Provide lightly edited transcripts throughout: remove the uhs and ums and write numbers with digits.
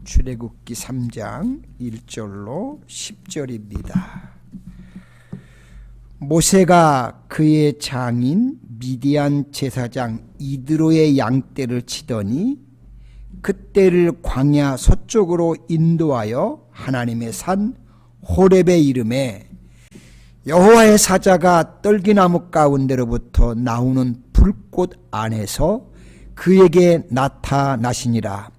출애굽기 3장 1절로 10절입니다. 모세가 그의 장인 미디안 제사장 이드로의 양떼를 치더니 그떼를 광야 서쪽으로 인도하여 하나님의 산 호렙에 이르매 여호와의 사자가 떨기나무 가운데로부터 나오는 불꽃 안에서 그에게 나타나시니라.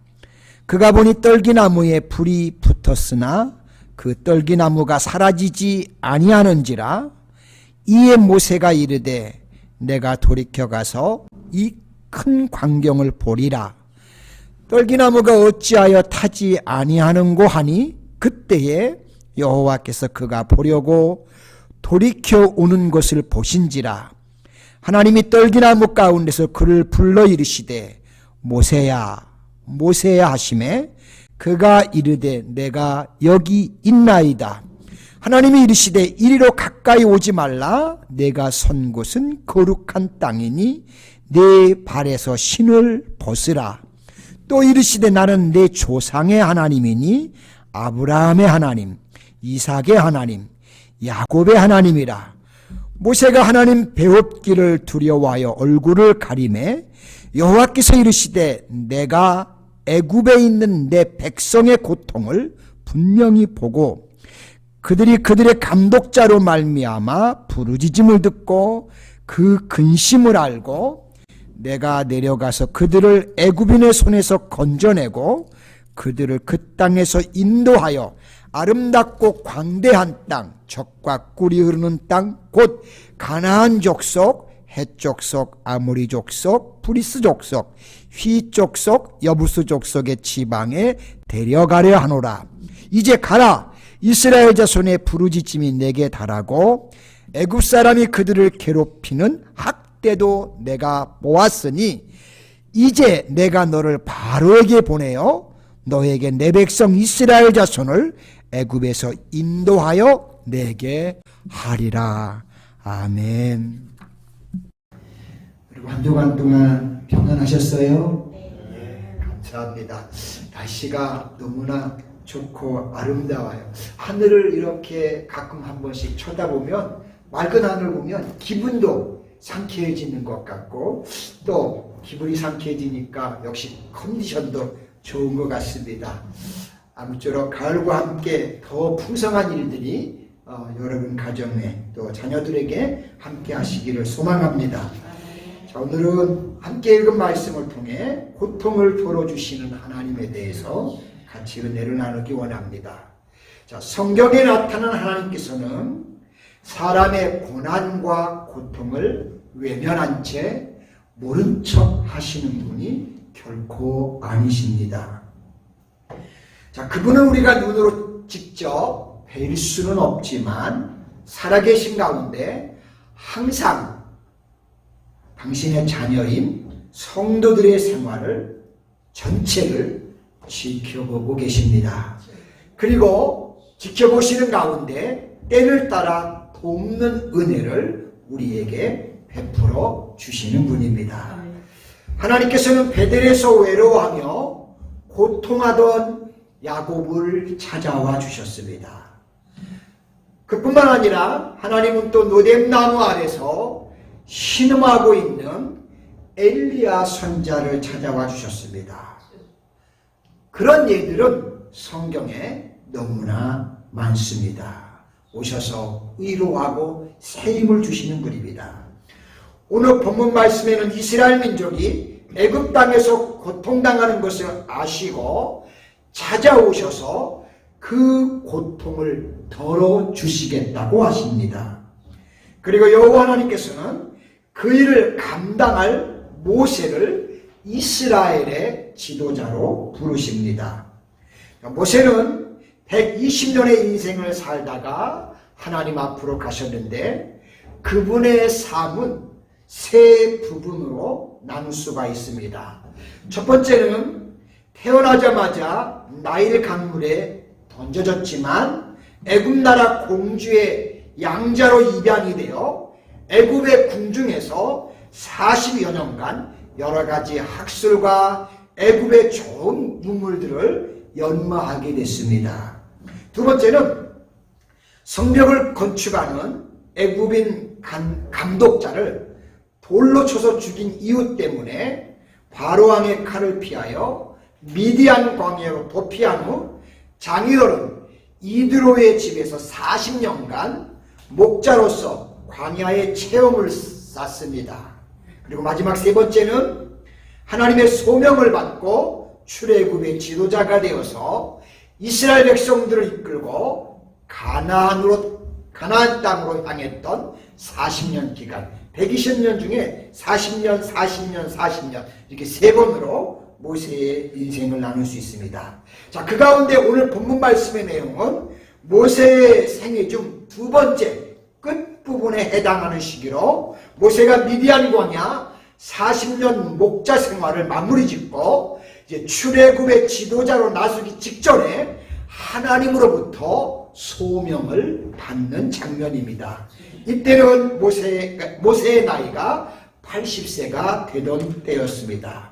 그가 보니 떨기나무에 불이 붙었으나 그 떨기나무가 사라지지 아니하는지라. 이에 모세가 이르되 내가 돌이켜 가서 이 큰 광경을 보리라. 떨기나무가 어찌하여 타지 아니하는고 하니 그때에 여호와께서 그가 보려고 돌이켜 오는 것을 보신지라. 하나님이 떨기나무 가운데서 그를 불러 이르시되 모세야 모세야 하시매 그가 이르되 내가 여기 있나이다. 하나님이 이르시되 이리로 가까이 오지 말라. 내가 선 곳은 거룩한 땅이니 내 발에서 신을 벗으라. 또 이르시되 나는 내 조상의 하나님이니 아브라함의 하나님, 이삭의 하나님, 야곱의 하나님이라. 모세가 하나님 배웁기를 두려워하여 얼굴을 가리매 여호와께서 이르시되 내가 애굽에 있는 내 백성의 고통을 분명히 보고 그들이 그들의 감독자로 말미암아 부르짖음을 듣고 그 근심을 알고 내가 내려가서 그들을 애굽인의 손에서 건져내고 그들을 그 땅에서 인도하여 아름답고 광대한 땅, 젖과 꿀이 흐르는 땅, 곧 가나안 족속, 헷 족속, 아모리 족속, 브리스 족속, 휘 족속, 여부스 족속의 지방에 데려가려 하노라. 이제 가라. 이스라엘 자손의 부르짖음이 내게 달하고 애굽 사람이 그들을 괴롭히는 학대도 내가 보았으니 이제 내가 너를 바로에게 보내어 너에게 내 백성 이스라엘 자손을 애굽에서 인도하여 내게 하리라. 아멘. 그리고 한 주간 동안 평안하셨어요? 네, 감사합니다. 날씨가 너무나 좋고 아름다워요. 하늘을 이렇게 가끔 한 번씩 쳐다보면 맑은 하늘 보면 기분도 상쾌해지는 것 같고 또 기분이 상쾌해지니까 역시 컨디션도 좋은 것 같습니다. 아무쪼록 가을과 함께 더 풍성한 일들이 여러분 가정에 또 자녀들에게 함께 하시기를 소망합니다. 자, 오늘은 함께 읽은 말씀을 통해 고통을 덜어주시는 하나님에 대해서 같이 은혜를 나누기 원합니다. 자, 성경에 나타난 하나님께서는 사람의 고난과 고통을 외면한 채 모른 척 하시는 분이 결코 아니십니다. 자, 그분은 우리가 눈으로 직접 뵐 수는 없지만 살아계신 가운데 항상 당신의 자녀인 성도들의 생활을 전체를 지켜보고 계십니다. 그리고 지켜보시는 가운데 때를 따라 돕는 은혜를 우리에게 베풀어 주시는 분입니다. 하나님께서는 베델에서 외로워하며 고통하던 야곱을 찾아와 주셨습니다. 그뿐만 아니라 하나님은 또 노뎀나무 아래서 신음하고 있는 엘리야 선자를 찾아와 주셨습니다. 그런 예들은 성경에 너무나 많습니다. 오셔서 위로하고 새 힘을 주시는 분입니다. 오늘 본문 말씀에는 이스라엘 민족이 애굽 땅에서 고통당하는 것을 아시고 찾아오셔서 그 고통을 덜어주시겠다고 하십니다. 그리고 여호와 하나님께서는 그 일을 감당할 모세를 이스라엘의 지도자로 부르십니다. 모세는 120년의 인생을 살다가 하나님 앞으로 가셨는데 그분의 삶은 세 부분으로 나눌 수가 있습니다. 첫 번째는 태어나자마자 나일 강물에 던져졌지만 애굽 나라 공주의 양자로 입양이 되어 애굽의 궁중에서 40여 년간 여러 가지 학술과 애굽의 좋은 유물들을 연마하게 됐습니다. 두 번째는 성벽을 건축하는 애굽인 감독자를 돌로 쳐서 죽인 이유 때문에 바로왕의 칼을 피하여 미디안 광야로 도피한 후 장유월은 이드로의 집에서 40년간 목자로서 광야의 체험을 쌓습니다. 그리고 마지막 세 번째는 하나님의 소명을 받고 출애굽의 지도자가 되어서 이스라엘 백성들을 이끌고 가나안 땅으로 향했던 40년 기간, 120년 중에 40년, 40년, 40년 이렇게 세 번으로 모세의 인생을 나눌 수 있습니다. 자, 그 가운데 오늘 본문 말씀의 내용은 모세의 생애 중 두 번째 끝부분에 해당하는 시기로 모세가 미디안 광야 40년 목자 생활을 마무리 짓고 이제 출애굽의 지도자로 나서기 직전에 하나님으로부터 소명을 받는 장면입니다. 이때는 모세의 나이가 80세가 되던 때였습니다.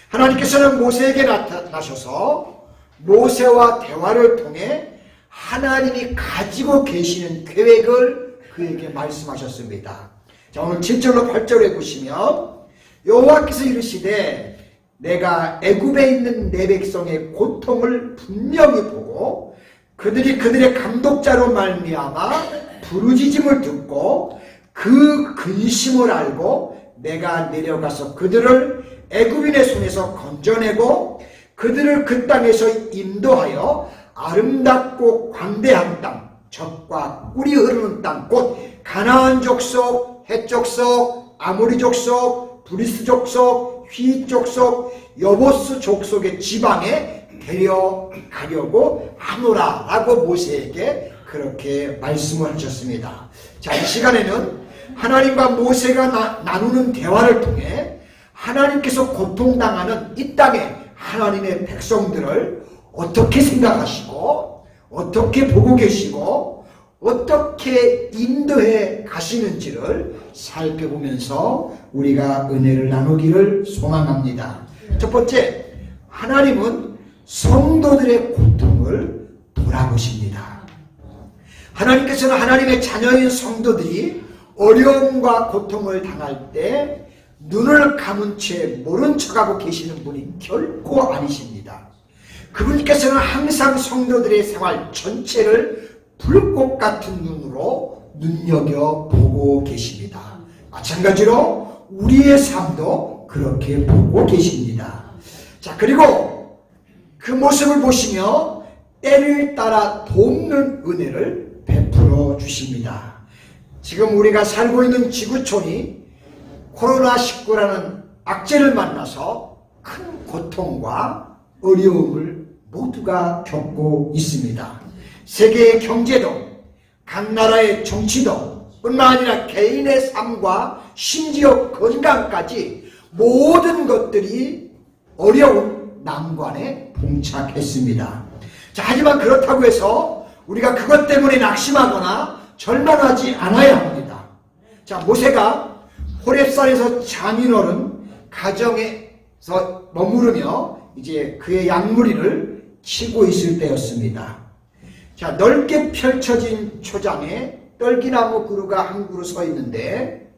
하나님께서는 모세에게 나타나셔서 모세와 대화를 통해 하나님이 가지고 계시는 계획을 그에게 말씀하셨습니다. 자, 오늘 7절로 8절에 보시면 여호와께서 이르시되 내가 애굽에 있는 내 백성의 고통을 분명히 보고 그들의 감독자로 말미암아 부르짖음을 듣고 그 근심을 알고 내가 내려가서 그들을 애굽인의 손에서 건져내고 그들을 그 땅에서 인도하여 아름답고 광대한 땅, 젖과 꿀이 흐르는 땅, 곧 가나안 족속, 헷 족속, 아모리 족속, 브리스 족속, 휘 족속, 여보스 족속의 지방에 데려가려고 하노라 라고 모세에게 그렇게 말씀을 하셨습니다. 자, 이 시간에는 하나님과 모세가 나누는 대화를 통해 하나님께서 고통당하는 이 땅의 하나님의 백성들을 어떻게 생각하시고 어떻게 보고 계시고 어떻게 인도해 가시는지를 살펴보면서 우리가 은혜를 나누기를 소망합니다. 첫 번째, 하나님은 성도들의 고통을 돌아보십니다. 하나님께서는 하나님의 자녀인 성도들이 어려움과 고통을 당할 때 눈을 감은 채 모른 척하고 계시는 분이 결코 아니십니다. 그분께서는 항상 성도들의 생활 전체를 불꽃 같은 눈으로 눈여겨보고 계십니다. 마찬가지로 우리의 삶도 그렇게 보고 계십니다. 자, 그리고 그 모습을 보시며 때를 따라 돕는 은혜를 베풀어 주십니다. 지금 우리가 살고 있는 지구촌이 코로나19라는 악재를 만나서 큰 고통과 어려움을 모두가 겪고 있습니다. 세계의 경제도, 각 나라의 정치도, 뿐만 아니라 개인의 삶과 심지어 건강까지 모든 것들이 어려운 난관에 봉착했습니다. 자, 하지만 그렇다고 해서 우리가 그것 때문에 낙심하거나 절망하지 않아야 합니다. 자, 모세가 호렙산에서 장인어른 가정에서 머무르며 이제 그의 양무리를 치고 있을 때였습니다. 자, 넓게 펼쳐진 초장에 떨기나무 그루가 한 그루 서 있는데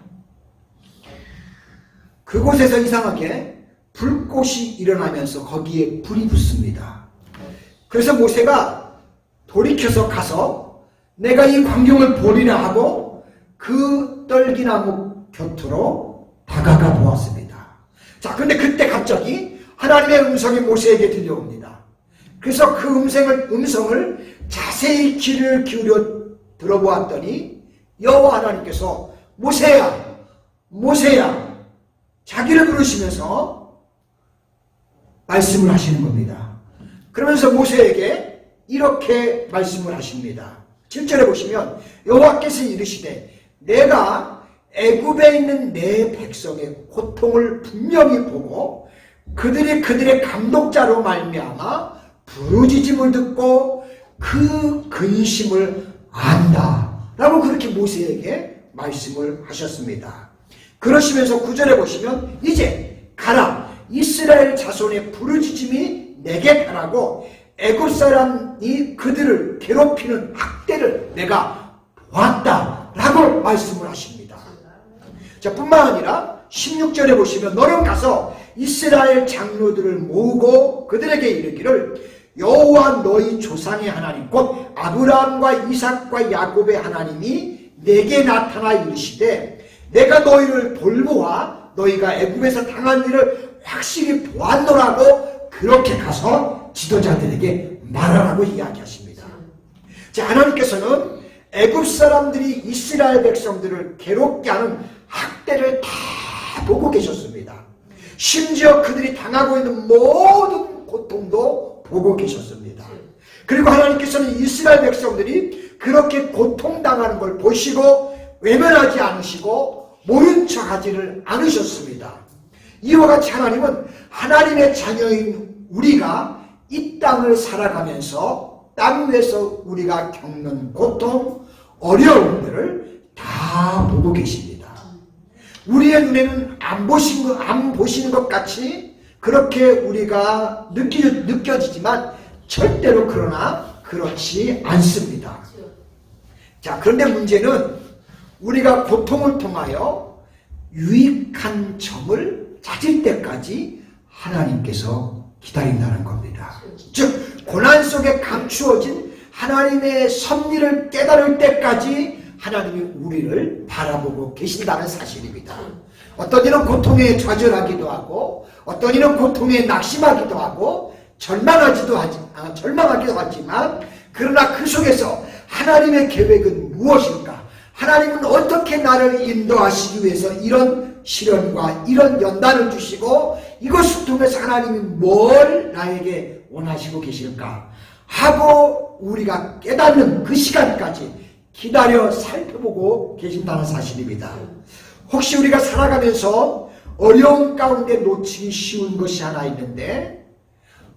그곳에서 이상하게 불꽃이 일어나면서 거기에 불이 붙습니다. 그래서 모세가 돌이켜서 가서 내가 이 광경을 보리라 하고 그 떨기나무 곁으로 다가가 보았습니다. 자, 근데 그때 갑자기 하나님의 음성이 모세에게 들려옵니다. 그래서 그 음성을 자세히 귀를 기울여 들어보았더니 여호와 하나님께서 모세야, 모세야 자기를 부르시면서 말씀을 하시는 겁니다. 그러면서 모세에게 이렇게 말씀을 하십니다. 7절에 보시면 여호와께서 이르시되 내가 애굽에 있는 내 백성의 고통을 분명히 보고 그들의 감독자로 말미암아 부르짖음을 듣고 그 근심을 안다 라고 그렇게 모세에게 말씀을 하셨습니다. 그러시면서 9절에 보시면 이제 가라, 이스라엘 자손의 부르짖음이 내게 가라고 애굽 사람이 그들을 괴롭히는 학대를 내가 보았다라고 말씀을 하십니다. 자, 뿐만 아니라 16절에 보시면 너는 가서 이스라엘 장로들을 모으고 그들에게 이르기를 여호와 너희 조상의 하나님 곧 아브라함과 이삭과 야곱의 하나님이 내게 나타나 이르시되 내가 너희를 돌보아 너희가 애굽에서 당한 일을 확실히 보았노라고 그렇게 가서 지도자들에게 말하라고 이야기하십니다. 자, 하나님께서는 애굽 사람들이 이스라엘 백성들을 괴롭게 하는 학대를 다 보고 계셨습니다. 심지어 그들이 당하고 있는 모든 고통도 보고 계셨습니다. 그리고 하나님께서는 이스라엘 백성들이 그렇게 고통당하는 걸 보시고 외면하지 않으시고 모른 척하지를 않으셨습니다. 이와 같이 하나님은 하나님의 자녀인 우리가 이 땅을 살아가면서 땅 위에서 우리가 겪는 고통, 어려움들을 다 보고 계십니다. 우리의 눈에는 안 보시는 것 같이 그렇게 우리가 느껴지지만 절대로 그러나 그렇지 않습니다. 자, 그런데 문제는 우리가 고통을 통하여 유익한 점을 찾을 때까지 하나님께서 기다린다는 겁니다. 즉 고난 속에 감추어진 하나님의 섭리를 깨달을 때까지 하나님이 우리를 바라보고 계신다는 사실입니다. 어떤 이는 고통에 좌절하기도 하고 어떤 이는 고통에 낙심하기도 하고 절망하기도 하지만 그러나 그 속에서 하나님의 계획은 무엇일까? 하나님은 어떻게 나를 인도하시기 위해서 이런 시련과 이런 연단을 주시고 이것을 통해서 하나님이 뭘 나에게 원하시고 계실까 하고 우리가 깨닫는 그 시간까지 기다려 살펴보고 계신다는 사실입니다. 혹시 우리가 살아가면서 어려운 가운데 놓치기 쉬운 것이 하나 있는데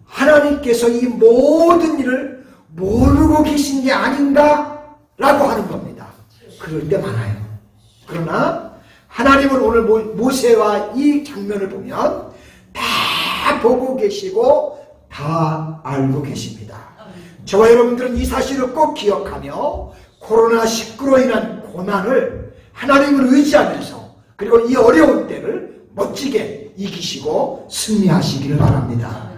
하나님께서 이 모든 일을 모르고 계신 게 아닌가 라고 하는 겁니다. 그럴 때 많아요. 그러나 하나님은 오늘 모세와 이 장면을 보면 다 보고 계시고 다 알고 계십니다. 저와 여러분들은 이 사실을 꼭 기억하며 코로나19로 인한 고난을 하나님을 의지하면서 그리고 이 어려운 때를 멋지게 이기시고 승리하시기를 바랍니다.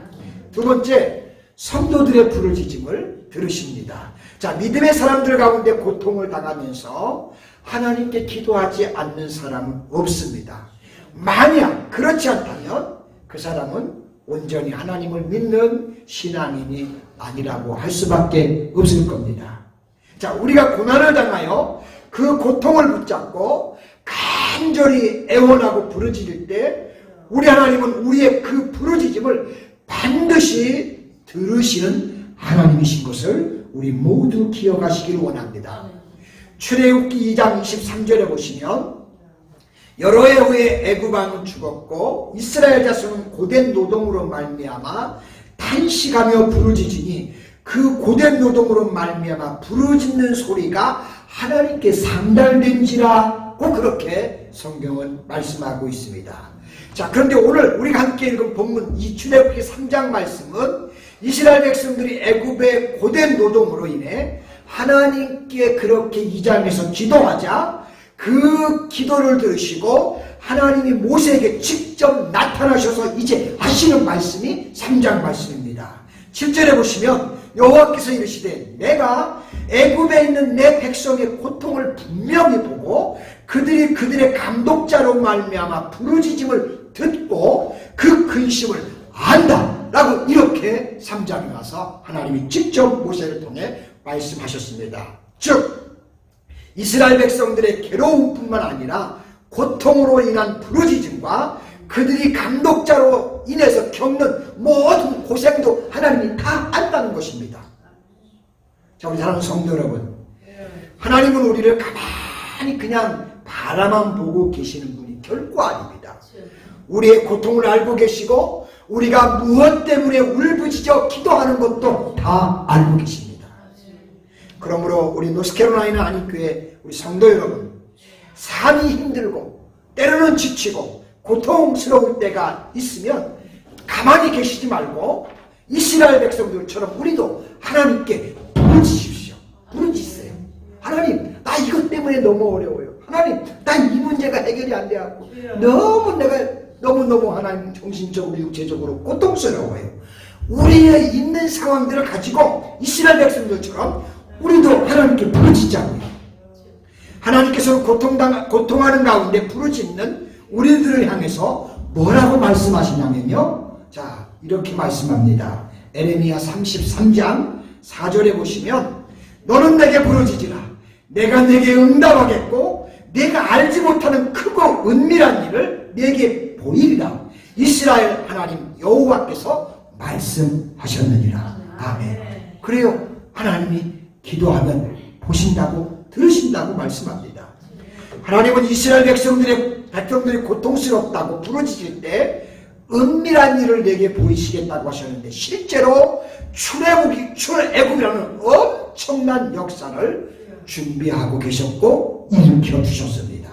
두 번째, 성도들의 부르짖음을 들으십니다. 자, 믿음의 사람들 가운데 고통을 당하면서 하나님께 기도하지 않는 사람은 없습니다. 만약 그렇지 않다면 그 사람은 온전히 하나님을 믿는 신앙인이 아니라고 할 수밖에 없을 겁니다. 자, 우리가 고난을 당하여 그 고통을 붙잡고 간절히 애원하고 부르짖을 때 우리 하나님은 우리의 그 부르짖음을 반드시 들으시는 하나님이신 것을 우리 모두 기억하시길 원합니다. 출애굽기 2장 23절에 보시면 여러 해 후에 애굽 왕은 죽었고 이스라엘 자손은 고된 노동으로 말미암아 탄식하며 부르짖으니 그 고된 노동으로 말미암아 부르짖는 소리가 하나님께 상달된지라고 그렇게 성경은 말씀하고 있습니다. 자, 그런데 오늘 우리가 함께 읽은 본문 이 출애굽기 3장 말씀은 이스라엘 백성들이 애굽의 고된 노동으로 인해 하나님께 그렇게 이 장에서 기도하자 그 기도를 들으시고 하나님이 모세에게 직접 나타나셔서 이제 하시는 말씀이 3장 말씀입니다. 7절에 보시면 여호와께서 이르시되 내가 애굽에 있는 내 백성의 고통을 분명히 보고 그들이 그들의 감독자로 말미암아 부르짖음을 듣고 그 근심을 안다 라고 이렇게 3장에 와서 하나님이 직접 모세를 통해 말씀하셨습니다. 즉 이스라엘 백성들의 괴로움뿐만 아니라 고통으로 인한 부르짖음과 그들이 감독자로 인해서 겪는 모든 고생도 하나님이 다 안다는 것입니다. 자, 우리 사랑하는 성도 여러분, 하나님은 우리를 가만히 그냥 바라만 보고 계시는 분이 결코 아닙니다. 우리의 고통을 알고 계시고 우리가 무엇 때문에 울부짖어 기도하는 것도 다 알고 계십니다. 그러므로 우리 노스캐롤라이나 안익교회 우리 성도 여러분, 삶이 힘들고 때로는 지치고 고통스러울 때가 있으면 가만히 계시지 말고 이스라엘 백성들처럼 우리도 하나님께 부르짖으십시오. 부르짖으세요. 하나님, 나 이것 때문에 너무 어려워요. 하나님, 나 이 문제가 해결이 안 돼갖고 내가 너무너무 하나님 정신적으로 육체적으로 고통스러워요. 우리의 있는 상황들을 가지고 이스라엘 백성들처럼 우리도 하나님께 부르짖자고요. 하나님께서는 고통하는 가운데 부르짖는 우리들을 향해서 뭐라고 말씀하시냐면요, 자, 이렇게 말씀합니다. 에레미야 33장 4절에 보시면, 너는 내게 부르짖으라. 내가 내게 응답하겠고 내가 알지 못하는 크고 은밀한 일을 내게 보이리라. 이스라엘 하나님 여호와께서 말씀하셨느니라. 아멘. 그래요. 하나님이 기도하면 보신다고 들으신다고 말씀합니다. 하나님은 이스라엘 백성들이 고통스럽다고 부르짖을 때 은밀한 일을 내게 보이시겠다고 하셨는데, 실제로 출애굽이라는 엄청난 역사를 준비하고 계셨고 일으켜 주셨습니다.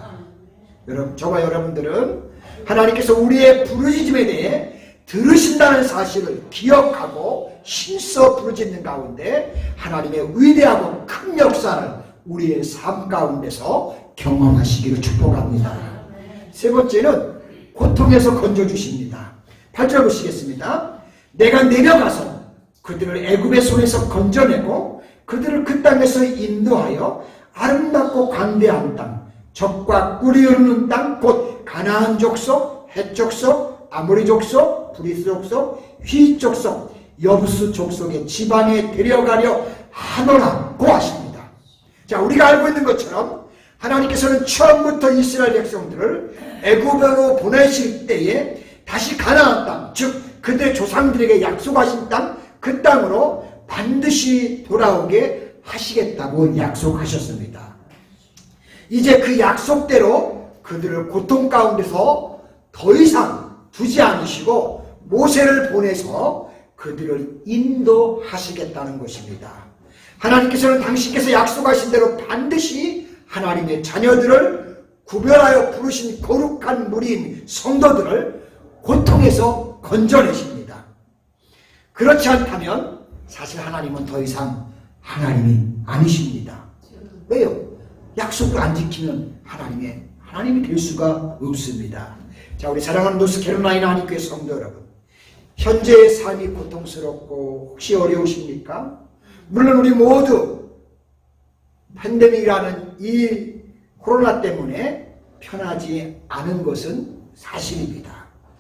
여러분, 저와 여러분들은 하나님께서 우리의 부르짖음에 대해 들으신다는 사실을 기억하고 힘써 부르짖는 가운데 하나님의 위대하고 큰 역사를 우리의 삶 가운데서 경험하시기를 축복합니다. 세 번째는 고통에서 건져주십니다. 8절 보시겠습니다. 내가 내려가서 그들을 애굽의 손에서 건져내고 그들을 그 땅에서 인도하여 아름답고 광대한 땅, 젖과 꿀이 흐르는 땅, 곧 가나안 족속, 헷 족속, 아모리 족속, 브리스 족속, 휘 족속, 여부스 족속의 지방에 데려가려 하노라고 하십니다. 자, 우리가 알고 있는 것처럼 하나님께서는 처음부터 이스라엘 백성들을 애굽으로 보내실 때에 다시 가나안 땅, 즉 그들의 조상들에게 약속하신 땅, 그 땅으로 반드시 돌아오게 하시겠다고 약속하셨습니다. 이제 그 약속대로 그들을 고통 가운데서 더 이상 두지 않으시고 모세를 보내서 그들을 인도하시겠다는 것입니다. 하나님께서는 당신께서 약속하신 대로 반드시 하나님의 자녀들을 구별하여 부르신 거룩한 무리인 성도들을 고통에서 건져내십니다. 그렇지 않다면 사실 하나님은 더 이상 하나님이 아니십니다. 왜요? 약속을 안 지키면 하나님이 될 수가 없습니다. 자, 우리 사랑하는 노스캐롤라이나 한인교회 성도 여러분, 현재의 삶이 고통스럽고 혹시 어려우십니까? 물론 우리 모두 팬데믹이라는 이 코로나 때문에 편하지 않은 것은 사실입니다.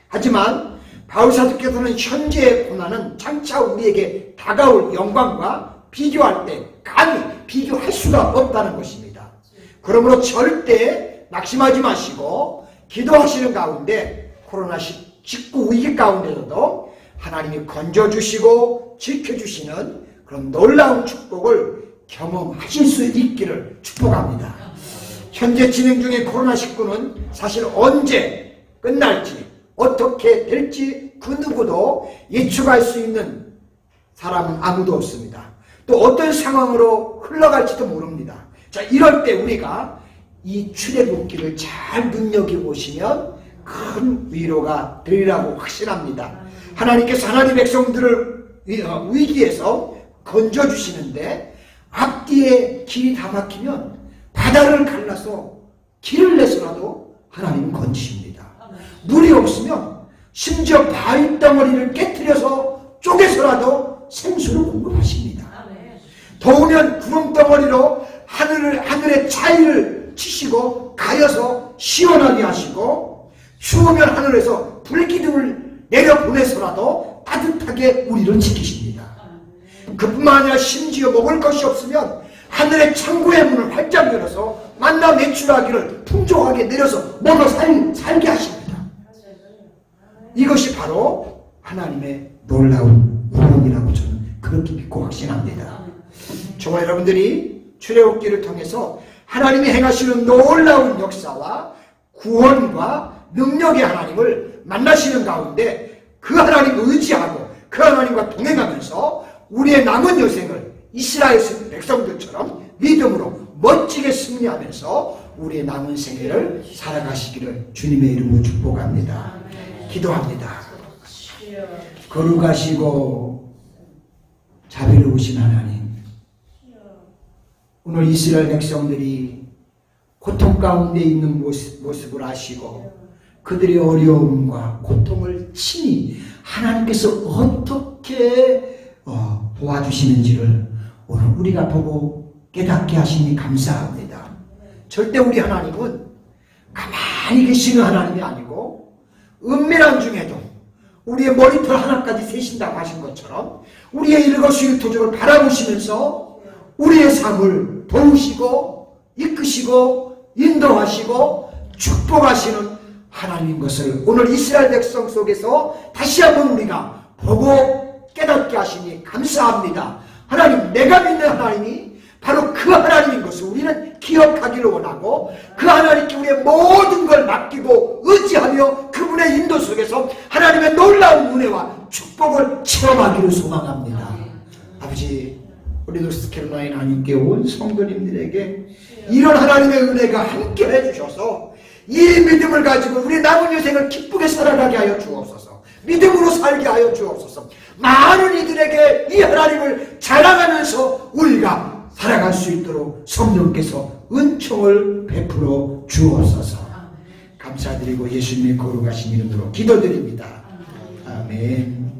하지만 바울사도께서는 현재의 고난은 장차 우리에게 다가올 영광과 비교할 때 감히 비교할 수가 없다는 것입니다. 그러므로 절대 낙심하지 마시고 기도하시는 가운데 코로나19 위기 가운데서도 하나님이 건져주시고 지켜주시는 그런 놀라운 축복을 경험하실 수 있기를 축복합니다. 현재 진행 중인 코로나19는 사실 언제 끝날지 어떻게 될지 그 누구도 예측할 수 있는 사람은 아무도 없습니다. 또 어떤 상황으로 흘러갈지도 모릅니다. 자, 이럴 때 우리가 이 출애굽기를 잘 눈여겨보시면 큰 위로가 되리라고 확신합니다. 하나님께서 하나님 백성들을 위기에서 건져주시는데 앞뒤에 길이 다 막히면 바다를 갈라서 길을 내서라도 하나님은 건지십니다. 물이 없으면 심지어 바위 덩어리를 깨트려서 쪼개서라도 생수를 공급하십니다. 더우면 구름덩어리로 하늘의 차이를 치시고 가여서 시원하게 하시고, 추우면 하늘에서 불기둥을 내려보내서라도 따뜻하게 우리를 지키십니다. 그뿐만 아니라 심지어 먹을 것이 없으면 하늘의 창고의 문을 활짝 열어서 만나 매출하기를 풍족하게 내려서 먹어 살게 하십니다. 이것이 바로 하나님의 놀라운 구원이라고 저는 그렇게 믿고 확신합니다. 저와 여러분들이 출애굽기를 통해서 하나님이 행하시는 놀라운 역사와 구원과 능력의 하나님을 만나시는 가운데 그 하나님을 의지하고 그 하나님과 동행하면서 우리의 남은 여생을 이스라엘 백성들처럼 믿음으로 멋지게 승리하면서 우리의 남은 생애를 살아가시기를 주님의 이름으로 축복합니다. 기도합니다. 거룩하시고 자비로우신 하나님, 오늘 이스라엘 백성들이 고통 가운데 있는 모습을 아시고 그들의 어려움과 고통을 친히 하나님께서 어떻게 도와주시는지를 오늘 우리가 보고 깨닫게 하시니 감사합니다. 절대 우리 하나님은 가만히 계시는 하나님이 아니고 은밀한 중에도 우리의 머리털 하나까지 세신다고 하신 것처럼 우리의 일거수일투족을 바라보시면서 우리의 삶을 도우시고 이끄시고 인도하시고 축복하시는 하나님인 것을 오늘 이스라엘 백성 속에서 다시 한번 우리가 보고 깨닫게 하시니 감사합니다. 하나님, 내가 믿는 하나님이 바로 그 하나님인 것을 우리는 기억하기를 원하고 그 하나님께 우리의 모든 걸 맡기고 의지하며 그분의 인도 속에서 하나님의 놀라운 은혜와 축복을 체험하기를 소망합니다. 아버지, 우리 노스캐롤라이나 하나님께 온 성도님들에게 이런 하나님의 은혜가 함께 해주셔서 이 믿음을 가지고 우리 남은 인생을 기쁘게 살아가게 하여 주옵소서. 믿음으로 살게 하여 주옵소서. 많은 이들에게 이 하나님을 자랑하면서 우리가 살아갈 수 있도록 성령께서 은총을 베풀어 주옵소서. 감사드리고 예수님의 거룩하신 이름으로 기도드립니다. 아멘.